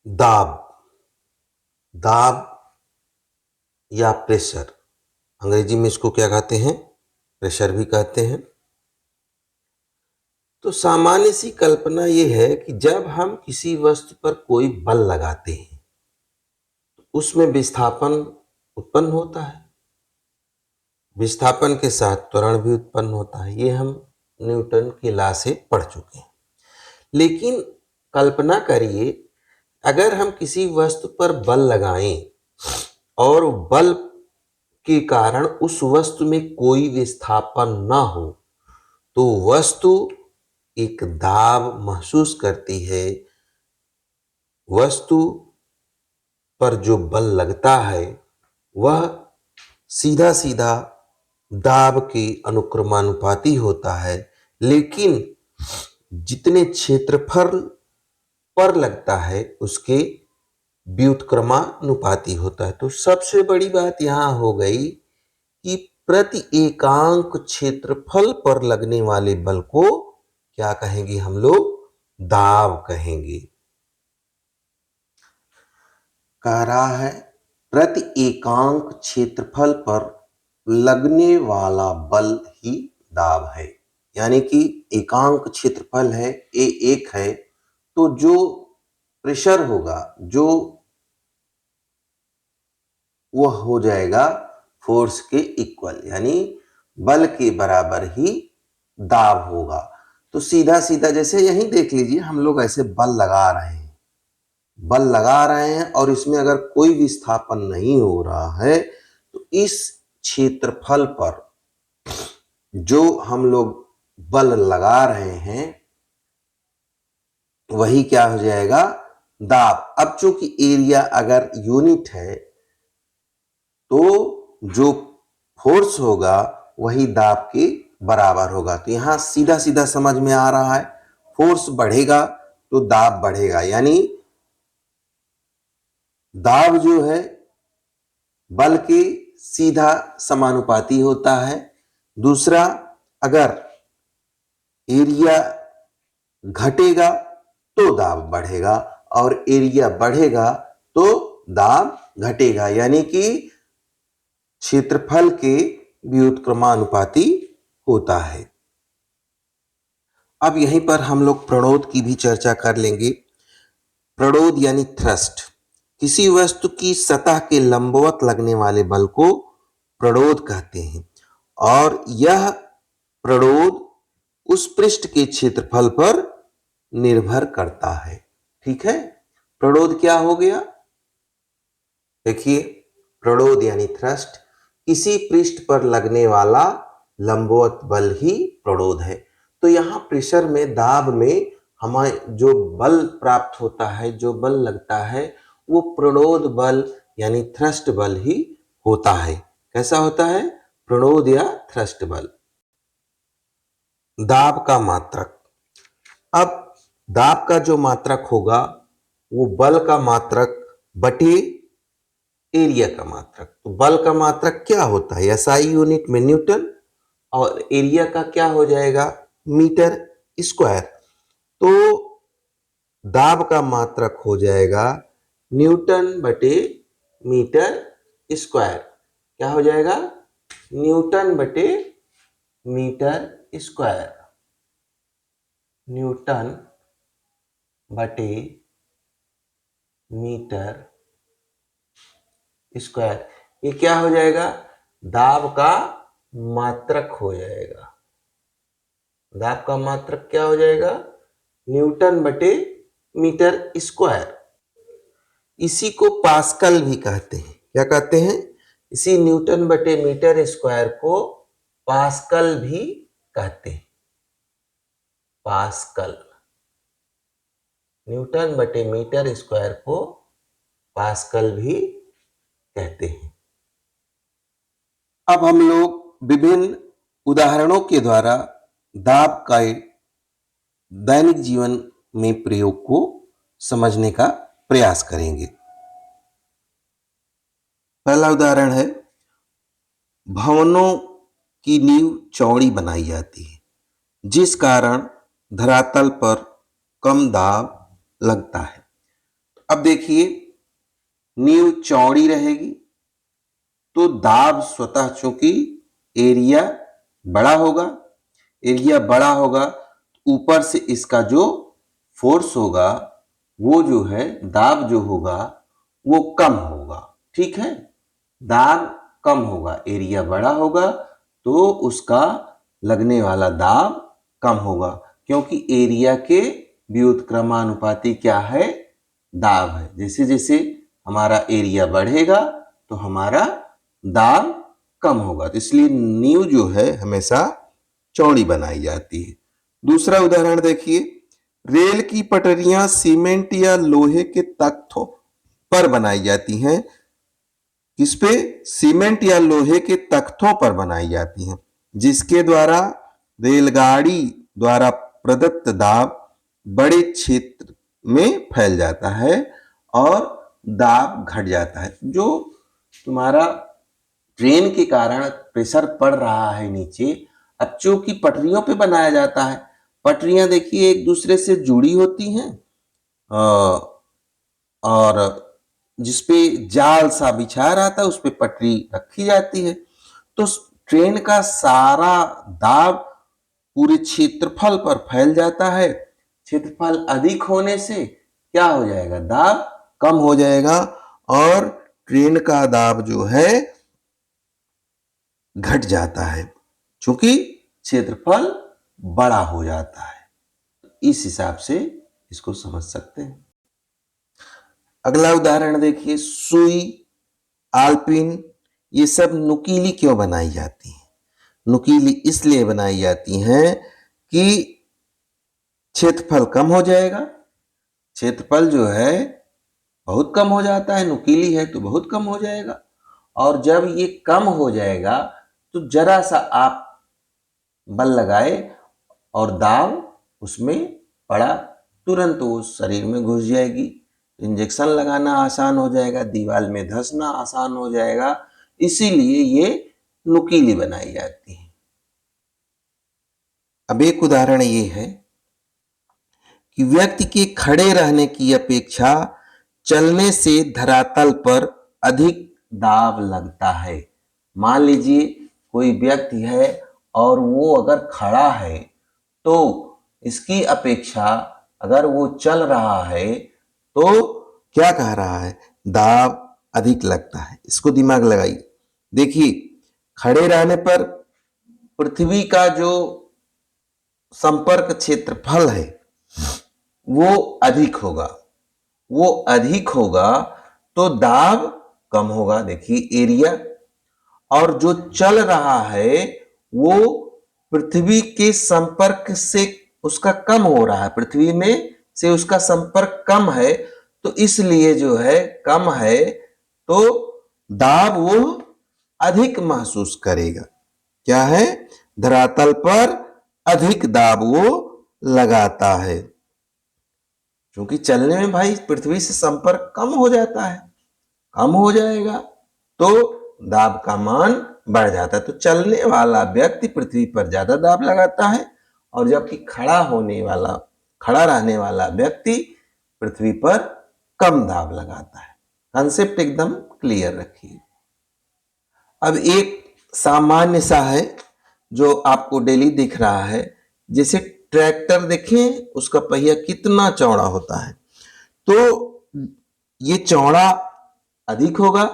दाब, दाब या प्रेशर, अंग्रेजी में इसको क्या कहते हैं? प्रेशर भी कहते हैं। तो सामान्य सी कल्पना ये है कि जब हम किसी वस्तु पर कोई बल लगाते हैं तो उसमें विस्थापन उत्पन्न होता है, विस्थापन के साथ त्वरण भी उत्पन्न होता है। ये हम न्यूटन की लॉ से पढ़ चुके हैं। लेकिन कल्पना करिए, अगर हम किसी वस्तु पर बल लगाएं और बल के कारण उस वस्तु में कोई विस्थापन न हो, तो वस्तु एक दाब महसूस करती है। वस्तु पर जो बल लगता है वह सीधा सीधा दाब के अनुक्रमानुपाती होता है, लेकिन जितने क्षेत्रफल पर लगता है उसके व्युत्क्रमानुपाती होता है। तो सबसे बड़ी बात यहां हो गई कि प्रति एकांक क्षेत्रफल पर लगने वाले बल को क्या कहेंगे हम लोग? दाब कहेंगे। कह रहा है प्रति एकांक क्षेत्रफल पर लगने वाला बल ही दाब है। यानी कि एकांक क्षेत्रफल है, ए एक है, तो जो प्रेशर होगा जो वह हो जाएगा फोर्स के इक्वल, यानी बल के बराबर ही दाब होगा। तो सीधा सीधा जैसे यही देख लीजिए, हम लोग ऐसे बल लगा रहे हैं, बल लगा रहे हैं और इसमें अगर कोई विस्थापन नहीं हो रहा है तो इस क्षेत्रफल पर जो हम लोग बल लगा रहे हैं वही क्या हो जाएगा? दाब। अब चूंकि एरिया अगर यूनिट है तो जो फोर्स होगा वही दाब के बराबर होगा। तो यहां सीधा सीधा समझ में आ रहा है, फोर्स बढ़ेगा तो दाब बढ़ेगा, यानी दाब जो है बल के सीधा समानुपाती होता है। दूसरा, अगर एरिया घटेगा तो दाब बढ़ेगा और एरिया बढ़ेगा तो दाब घटेगा, यानी कि क्षेत्रफल के व्युत्क्रमानुपाती होता है। अब यहीं पर हम लोग प्रणोद की भी चर्चा कर लेंगे। प्रणोद यानी थ्रस्ट, किसी वस्तु की सतह के लंबवत लगने वाले बल को प्रणोद कहते हैं और यह प्रणोद उस पृष्ठ के क्षेत्रफल पर निर्भर करता है। ठीक है, प्रणोद क्या हो गया? देखिए, प्रणोद यानी थ्रस्ट, किसी पृष्ठ पर लगने वाला लंबवत बल ही प्रणोद है। तो यहां प्रेशर में, दाब में हमें जो बल प्राप्त होता है, जो बल लगता है, वो प्रणोद बल यानी थ्रस्ट बल ही होता है। कैसा होता है? प्रणोद या थ्रस्ट बल। दाब का मात्रक, अब दाब का जो मात्रक होगा वो बल का मात्रक बटे एरिया का मात्रक। तो बल का मात्रक क्या होता है? एसआई यूनिट में न्यूटन, और एरिया का क्या हो जाएगा? Metre square. तो दाब का मात्रक हो जाएगा न्यूटन बटे मीटर स्क्वायर। क्या हो जाएगा? न्यूटन बटे मीटर स्क्वायर। न्यूटन बटे मीटर स्क्वायर। ये क्या हो जाएगा? दाब का मात्रक हो जाएगा। दाब का मात्रक क्या हो जाएगा? न्यूटन बटे मीटर स्क्वायर। इसी को पास्कल भी कहते हैं। क्या कहते हैं? इसी न्यूटन बटे मीटर स्क्वायर को पास्कल भी कहते हैं। पास्कल, न्यूटन बटे मीटर स्क्वायर को पास्कल भी कहते हैं। अब हम लोग विभिन्न उदाहरणों के द्वारा दाब का दैनिक जीवन में प्रयोग को समझने का प्रयास करेंगे। पहला उदाहरण है, भवनों की नींव चौड़ी बनाई जाती है जिस कारण धरातल पर कम दाब लगता है। अब देखिए, नींव चौड़ी रहेगी तो दाब स्वतः, चूंकि एरिया बड़ा होगा, एरिया बड़ा होगा, ऊपर से इसका जो फोर्स होगा वो जो है, दाब जो होगा वो कम होगा। ठीक है, दाब कम होगा, एरिया बड़ा होगा तो उसका लगने वाला दाब कम होगा, क्योंकि एरिया के व्युत्क्रमानुपाती क्या है, दाब है। जैसे जैसे हमारा एरिया बढ़ेगा तो हमारा दाब कम होगा, तो इसलिए नींव जो है हमेशा चौड़ी बनाई जाती है। दूसरा उदाहरण देखिए, रेल की पटरियां सीमेंट या लोहे के तख्तों पर बनाई जाती हैं। किस पे? सीमेंट या लोहे के तख्तों पर बनाई जाती हैं, जिसके द्वारा रेलगाड़ी द्वारा प्रदत्त दाब बड़े क्षेत्र में फैल जाता है और दाब घट जाता है। जो तुम्हारा ट्रेन के कारण प्रेशर पड़ रहा है नीचे, अब चूंकि पटरियों पे बनाया जाता है, पटरियां देखिए एक दूसरे से जुड़ी होती हैं और जिसपे जाल सा बिछाया रहता है उस पे पटरी रखी जाती है, तो ट्रेन का सारा दाब पूरे क्षेत्रफल पर फैल जाता है। क्षेत्रफल अधिक होने से क्या हो जाएगा, दाब कम हो जाएगा और ट्रेन का दाब जो है घट जाता है, क्योंकि क्षेत्रफल बड़ा हो जाता है। इस हिसाब से इसको समझ सकते हैं। अगला उदाहरण देखिए, सुई, आलपिन, ये सब नुकीली क्यों बनाई जाती हैं? नुकीली इसलिए बनाई जाती हैं कि क्षेत्रफल कम हो जाएगा। क्षेत्रफल जो है बहुत कम हो जाता है, नुकीली है तो बहुत कम हो जाएगा, और जब ये कम हो जाएगा तो जरा सा आप बल लगाए और दाब उसमें पड़ा, तुरंत वो शरीर में घुस जाएगी, इंजेक्शन लगाना आसान हो जाएगा, दीवार में धंसना आसान हो जाएगा, इसीलिए ये नुकीली बनाई जाती है। अब एक उदाहरण ये है कि व्यक्ति के खड़े रहने की अपेक्षा चलने से धरातल पर अधिक दाब लगता है। मान लीजिए कोई व्यक्ति है और वो अगर खड़ा है तो इसकी अपेक्षा अगर वो चल रहा है तो क्या कह रहा है, दाब अधिक लगता है। इसको दिमाग लगाइए। देखिए, खड़े रहने पर पृथ्वी का जो संपर्क क्षेत्रफल है वो अधिक होगा, वो अधिक होगा तो दाब कम होगा। देखिए एरिया, और जो चल रहा है वो पृथ्वी के संपर्क से उसका कम हो रहा है, पृथ्वी में से उसका संपर्क कम है, तो इसलिए जो है कम है तो दाब वो अधिक महसूस करेगा। क्या है, धरातल पर अधिक दाब वो लगाता है, क्योंकि चलने में भाई पृथ्वी से संपर्क कम हो जाता है, कम हो जाएगा तो दाब का मान बढ़ जाता है। तो चलने वाला व्यक्ति पृथ्वी पर ज्यादा दाब लगाता है, और जबकि खड़ा रहने वाला व्यक्ति पृथ्वी पर कम दाब लगाता है। कंसेप्ट एकदम क्लियर रखिए। अब एक सामान्य सा है जो आपको डेली दिख रहा है, जैसे ट्रैक्टर देखें, उसका पहिया कितना चौड़ा होता है, तो ये चौड़ा अधिक होगा,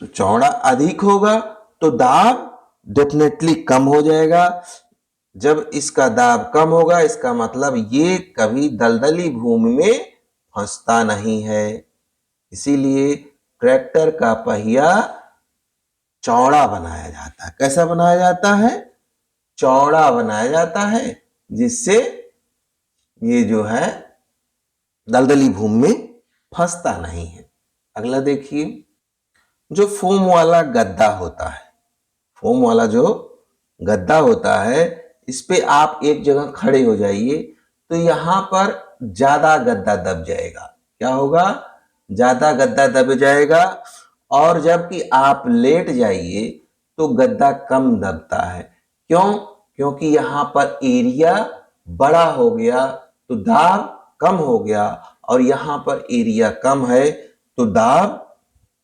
तो चौड़ा अधिक होगा तो दाब डेफिनेटली कम हो जाएगा। जब इसका दाब कम होगा इसका मतलब ये कभी दलदली भूमि में फंसता नहीं है, इसीलिए ट्रैक्टर का पहिया चौड़ा बनाया जाता है। कैसा बनाया जाता है, चौड़ा बनाया जाता है, जिससे ये जो है दलदली भूमि में फंसता नहीं है। अगला देखिए, जो फोम वाला गद्दा होता है, फोम वाला जो गद्दा होता है, इस पे आप एक जगह खड़े हो जाइए तो यहां पर ज्यादा गद्दा दब जाएगा। क्या होगा, ज्यादा गद्दा दब जाएगा, और जबकि आप लेट जाइए तो गद्दा कम दबता है। क्यों? क्योंकि यहां पर एरिया बड़ा हो गया तो दाब कम हो गया और यहां पर एरिया कम है तो दाब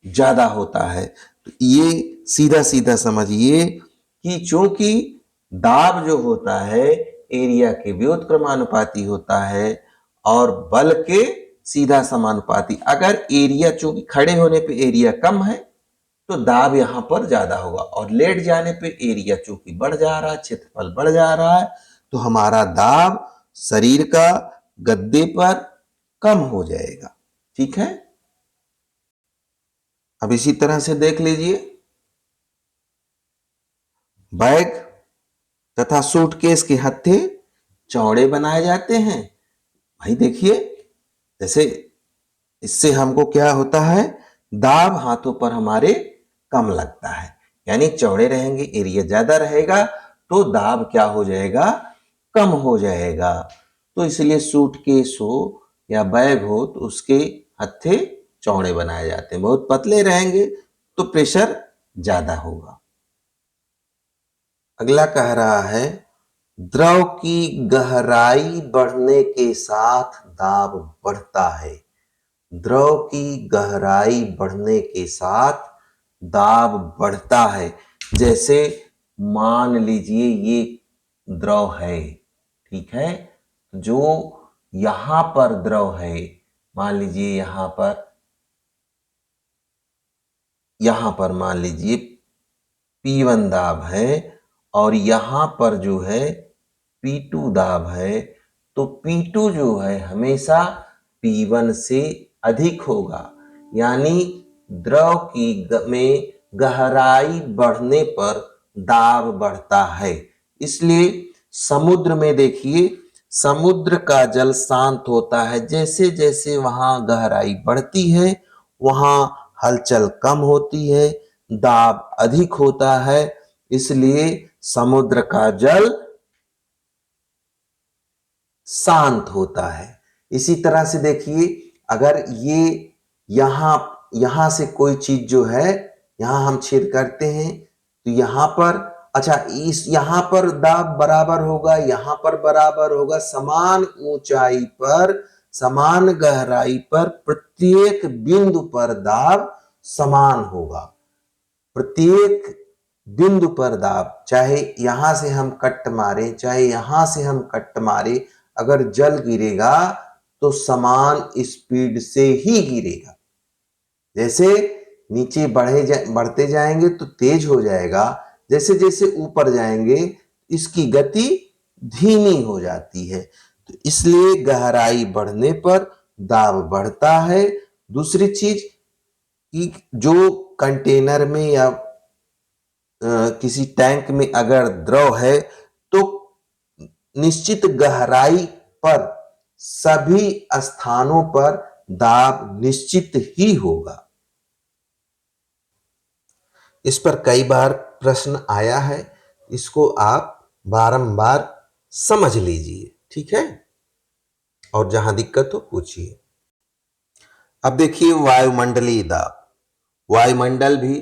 ज्यादा होता है। तो ये सीधा सीधा समझिए कि चूंकि दाब जो होता है एरिया के व्युत्क्रमानुपाती होता है और बल के सीधा समानुपाती। अगर एरिया चूंकि खड़े होने पे एरिया कम है तो दाब यहां पर ज्यादा होगा और लेट जाने पे एरिया चूंकि बढ़ जा रहा है, क्षेत्रफल बढ़ जा रहा है, तो हमारा दाब शरीर का गद्दे पर कम हो जाएगा। ठीक है, अब इसी तरह से देख लीजिए, बैग तथा सूटकेस के हत्थे चौड़े बनाए जाते हैं। भाई देखिए, जैसे इससे हमको क्या होता है, दाब हाथों पर हमारे कम लगता है, यानी चौड़े रहेंगे, एरिया ज्यादा रहेगा तो दाब क्या हो जाएगा, कम हो जाएगा। तो इसलिए सूटकेस हो या बैग हो तो उसके हत्थे चौड़े बनाए जाते हैं। बहुत पतले रहेंगे तो प्रेशर ज्यादा होगा। अगला कह रहा है, द्रव की गहराई बढ़ने के साथ दाब बढ़ता है। द्रव की गहराई बढ़ने के साथ दाब बढ़ता है। जैसे मान लीजिए ये द्रव है, ठीक है, जो यहां पर द्रव है, मान लीजिए यहां पर मान लीजिए P1 दाब है और यहां पर जो है P2 दाब है, तो P2 जो है हमेशा P1 से अधिक होगा, यानी द्रव की में गहराई बढ़ने पर दाब बढ़ता है। इसलिए समुद्र में देखिए, समुद्र का जल शांत होता है, जैसे जैसे वहां गहराई बढ़ती है वहां हलचल कम होती है, दाब अधिक होता है, इसलिए समुद्र का जल शांत होता है। इसी तरह से देखिए, अगर ये यहां यहां से कोई चीज जो है यहां हम छेद करते हैं तो यहां पर, अच्छा इस यहां पर दाब बराबर होगा, यहां पर बराबर होगा, समान ऊंचाई पर समान गहराई पर प्रत्येक बिंदु पर दाब समान होगा। प्रत्येक बिंदु पर दाब, चाहे यहां से हम कट मारे चाहे यहां से हम कट मारे, अगर जल गिरेगा तो समान स्पीड से ही गिरेगा। जैसे नीचे बढ़ते जाएंगे तो तेज हो जाएगा, जैसे जैसे ऊपर जाएंगे इसकी गति धीमी हो जाती है। तो इसलिए गहराई बढ़ने पर दाब बढ़ता है। दूसरी चीज कि जो कंटेनर में या किसी टैंक में अगर द्रव है तो निश्चित गहराई पर सभी स्थानों पर दाब निश्चित ही होगा। इस पर कई बार प्रश्न आया है, इसको आप बारंबार समझ लीजिए, ठीक है, और जहां दिक्कत हो पूछिए। अब देखिए वायुमंडलीय दाब। वायुमंडल भी,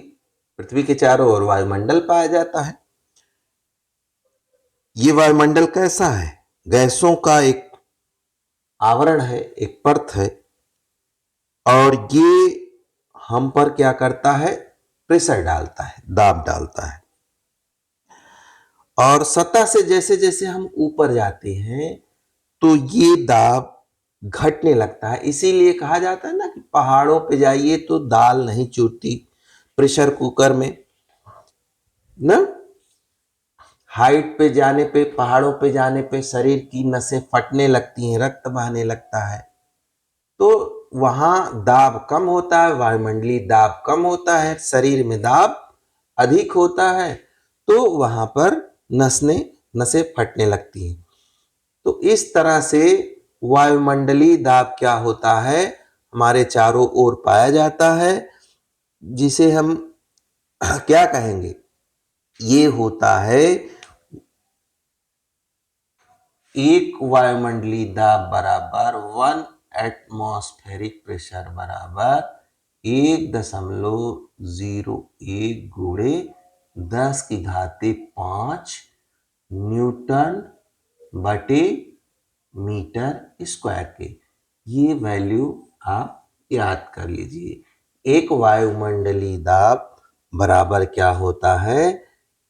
पृथ्वी के चारों ओर वायुमंडल पाया जाता है। ये वायुमंडल कैसा है, गैसों का एक आवरण है, एक परत है, और ये हम पर क्या करता है, प्रेशर डालता है, दाब डालता है। और सतह से जैसे जैसे हम ऊपर जाते हैं तो ये दाब घटने लगता है। इसीलिए कहा जाता है ना कि पहाड़ों पे जाइए तो दाल नहीं चूरती, प्रेशर कुकर में ना, हाइट पे जाने पे, पहाड़ों पे जाने पे शरीर की नसें फटने लगती हैं, रक्त बहने लगता है, तो वहां दाब कम होता है, वायुमंडलीय दाब कम होता है, शरीर में दाब अधिक होता है, तो वहां पर नसें फटने लगती हैं। तो इस तरह से वायुमंडलीय दाब क्या होता है, हमारे चारों ओर पाया जाता है, जिसे हम क्या कहेंगे, ये होता है एक वायुमंडलीय दाब बराबर 1 एटमॉस्फेरिक प्रेशर बराबर 1.01 गुणे 10⁵ न्यूटन बटे मीटर स्क्वायर के। ये वैल्यू आप याद कर लीजिए। एक वायुमंडलीय दाब बराबर क्या होता है?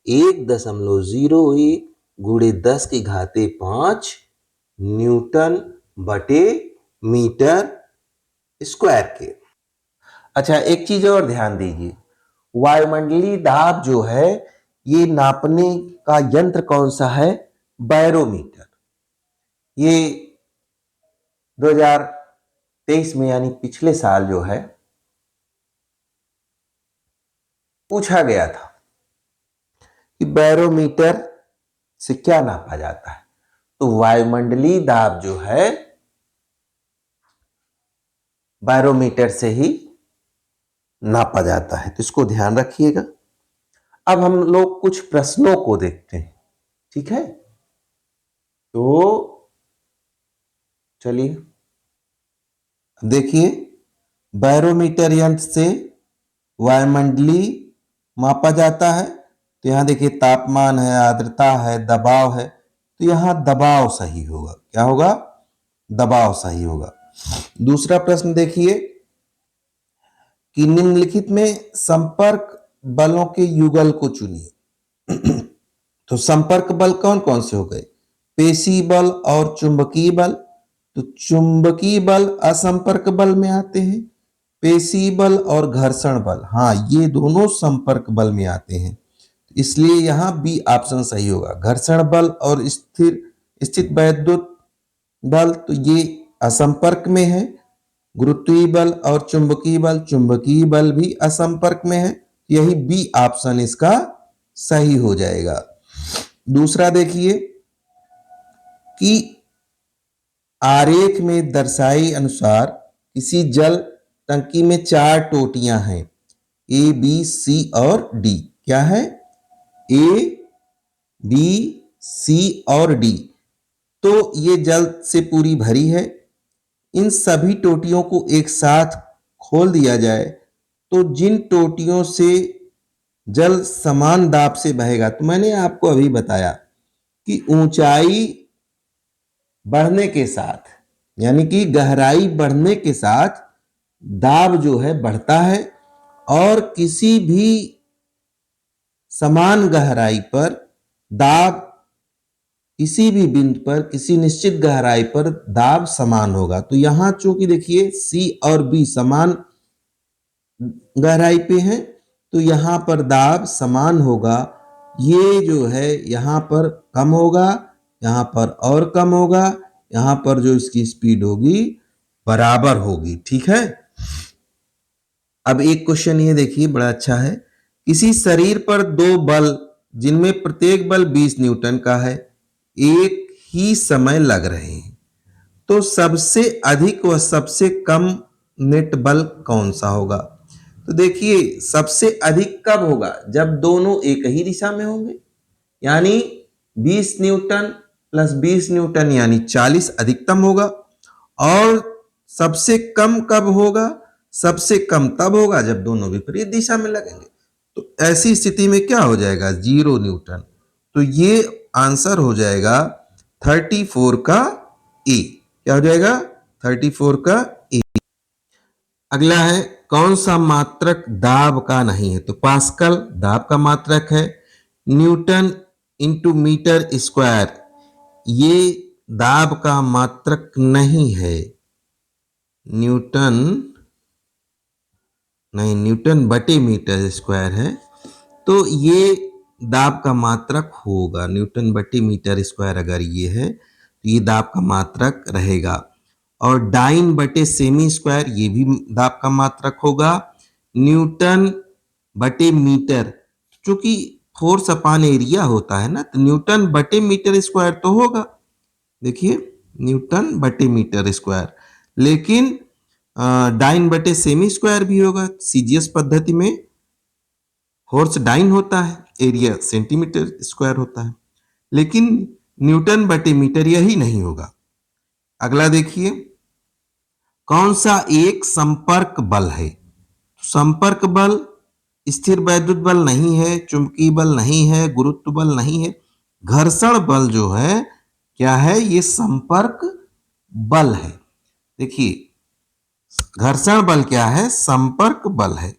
1.01 गुणे 10 की घाते 5 न्यूटन बटे मीटर स्क्वायर के। अच्छा, एक चीज और ध्यान दीजिए, वायुमंडलीय दाब जो है ये नापने का यंत्र कौन सा है? बैरोमीटर। ये 2023 में यानी पिछले साल जो है पूछा गया था कि बैरोमीटर से क्या नापा जाता है। तो वायुमंडलीय दाब जो है बैरोमीटर से ही नापा जाता है, तो इसको ध्यान रखिएगा। अब हम लोग कुछ प्रश्नों को देखते हैं, ठीक है? तो चलिए देखिए, बैरोमीटर यंत्र से वायुमंडलीय मापा जाता है। तो यहां देखिए तापमान है, आर्द्रता है, दबाव है, तो यहां दबाव सही होगा। क्या होगा? दबाव सही होगा। दूसरा प्रश्न देखिए कि निम्नलिखित में संपर्क बलों के युगल को चुनिए। तो संपर्क बल कौन कौन से हो गए? पेशी बल और चुंबकीय बल। तो चुंबकीय बल असंपर्क बल में आते हैं, पेशी बल और घर्षण बल, हाँ, ये दोनों संपर्क बल में आते हैं, इसलिए यहां बी ऑप्शन सही होगा। घर्षण बल और स्थित वैद्युत बल, तो ये असंपर्क में है। गुरुत्वीय बल और चुंबकीय बल भी असंपर्क में है, यही बी ऑप्शन इसका सही हो जाएगा। दूसरा देखिए कि आरेख में दर्शाए अनुसार किसी जल टंकी में 4 टोटियां हैं, ए बी सी और डी। क्या है? ए बी सी और डी। तो ये जल से पूरी भरी है। इन सभी टोटियों को एक साथ खोल दिया जाए तो जिन टोटियों से जल समान दाब से बहेगा, तो मैंने आपको अभी बताया कि ऊंचाई बढ़ने के साथ यानी कि गहराई बढ़ने के साथ दाब जो है बढ़ता है, और किसी भी समान गहराई पर दाब, किसी भी बिंदु पर किसी निश्चित गहराई पर दाब समान होगा। तो यहां चूंकि देखिए सी और बी समान गहराई पे हैं, तो यहां पर दाब समान होगा। ये जो है यहां पर कम होगा, यहां पर और कम होगा, यहां पर जो इसकी स्पीड होगी बराबर होगी। ठीक है। अब एक क्वेश्चन ये देखिए, बड़ा अच्छा है। किसी शरीर पर 2 बल जिनमें प्रत्येक बल 20 न्यूटन का है एक ही समय लग रहे हैं, तो सबसे अधिक व सबसे कम नेट बल कौन सा होगा? तो देखिए सबसे अधिक कब होगा? जब दोनों एक ही दिशा में होंगे, यानी 20 न्यूटन प्लस 20 न्यूटन यानी 40 अधिकतम होगा। और सबसे कम कब होगा? सबसे कम तब होगा जब दोनों विपरीत दिशा में लगेंगे। तो ऐसी स्थिति में क्या हो जाएगा? 0 न्यूटन। तो ये आंसर हो जाएगा 34 का ए। क्या हो जाएगा? 34 का ए। अगला है, कौन सा मात्रक दाब का नहीं है? तो पास्कल दाब का मात्रक है। न्यूटन इंटू मीटर स्क्वायर ये दाब का मात्रक नहीं है। न्यूटन नहीं, न्यूटन बटे मीटर स्क्वायर है, तो ये दाब का मात्रक होगा। न्यूटन बटे मीटर स्क्वायर अगर ये है तो ये दाब का मात्रक रहेगा। और डाइन बटे सेमी स्क्वायर ये भी दाब का मात्रक होगा। न्यूटन बटे मीटर, चूंकि फोर्स अपान एरिया होता है ना, तो न्यूटन बटे मीटर स्क्वायर तो होगा। देखिए न्यूटन बटे मीटर स्क्वायर, लेकिन डाइन बटे सेमी स्क्वायर भी होगा। सीजीएस पद्धति में फोर्स डाइन होता है, एरिया सेंटीमीटर स्क्वायर होता है, लेकिन न्यूटन बटे मीटर यही नहीं होगा। अगला देखिए, कौन सा एक संपर्क बल है? संपर्क बल स्थिर वैद्युत बल नहीं है, चुंबकीय बल नहीं है, गुरुत्व बल नहीं है। घर्षण बल जो है क्या है? ये संपर्क बल है। देखिए, घर्षण बल क्या है? संपर्क बल है।